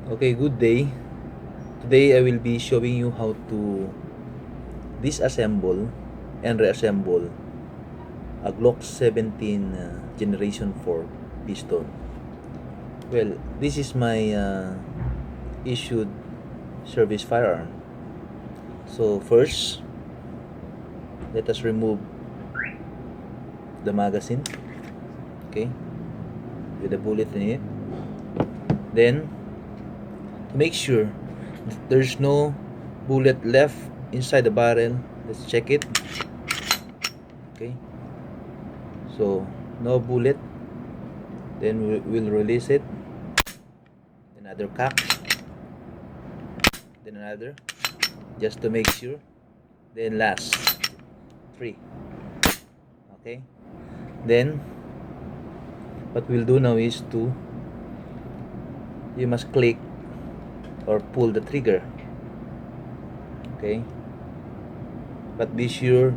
Okay, good day. Today I will be showing you how to disassemble and reassemble a Glock-17 Generation 4 pistol. Well, this is my issued service firearm. So first, let us remove the magazine, okay, with a bullet in it. Then, to make sure that there's no bullet left inside the barrel, let's check it. Okay, so no bullet. Then we'll release it. Another cock, then another, just to make sure. Then last 3. Okay, then what we'll do now is you must click or pull the trigger. Okay, but be sure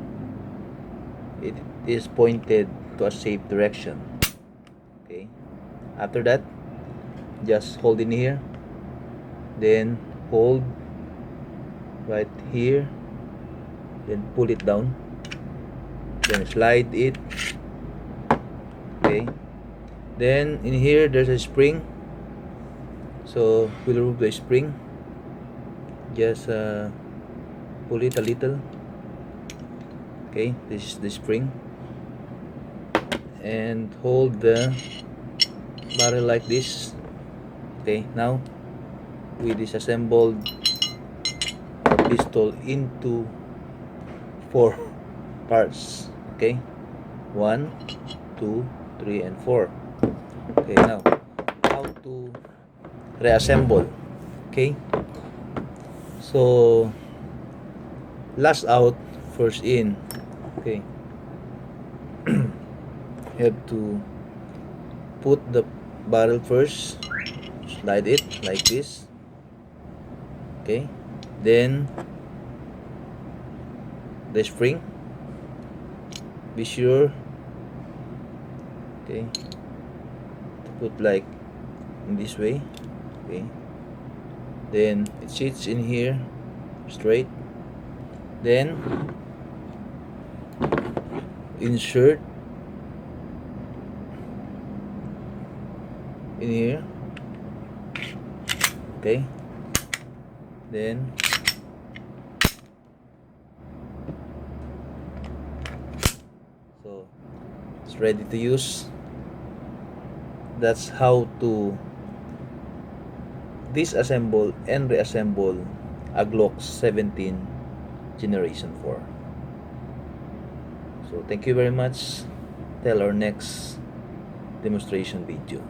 it is pointed to a safe direction. Okay, after that, just hold in here, then hold right here, then pull it down, then slide it. Okay, then in here there's a spring, so we'll remove the spring. Just pull it a little. Okay, this is the spring, and hold the barrel like this. Okay, now we disassembled the pistol into 4 parts. Okay, 1, 2, 3, and 4. Okay, now how to reassemble. Okay, so last out, first in. Okay, you have to put the barrel first, slide it like this. Okay, then the spring, be sure, okay, to put like in this way. Okay, then it sits in here straight. Then insert in here. Okay, then so it's ready to use. That's how to disassemble and reassemble a Glock-17 Generation 4. So thank you very much. Till our next demonstration video.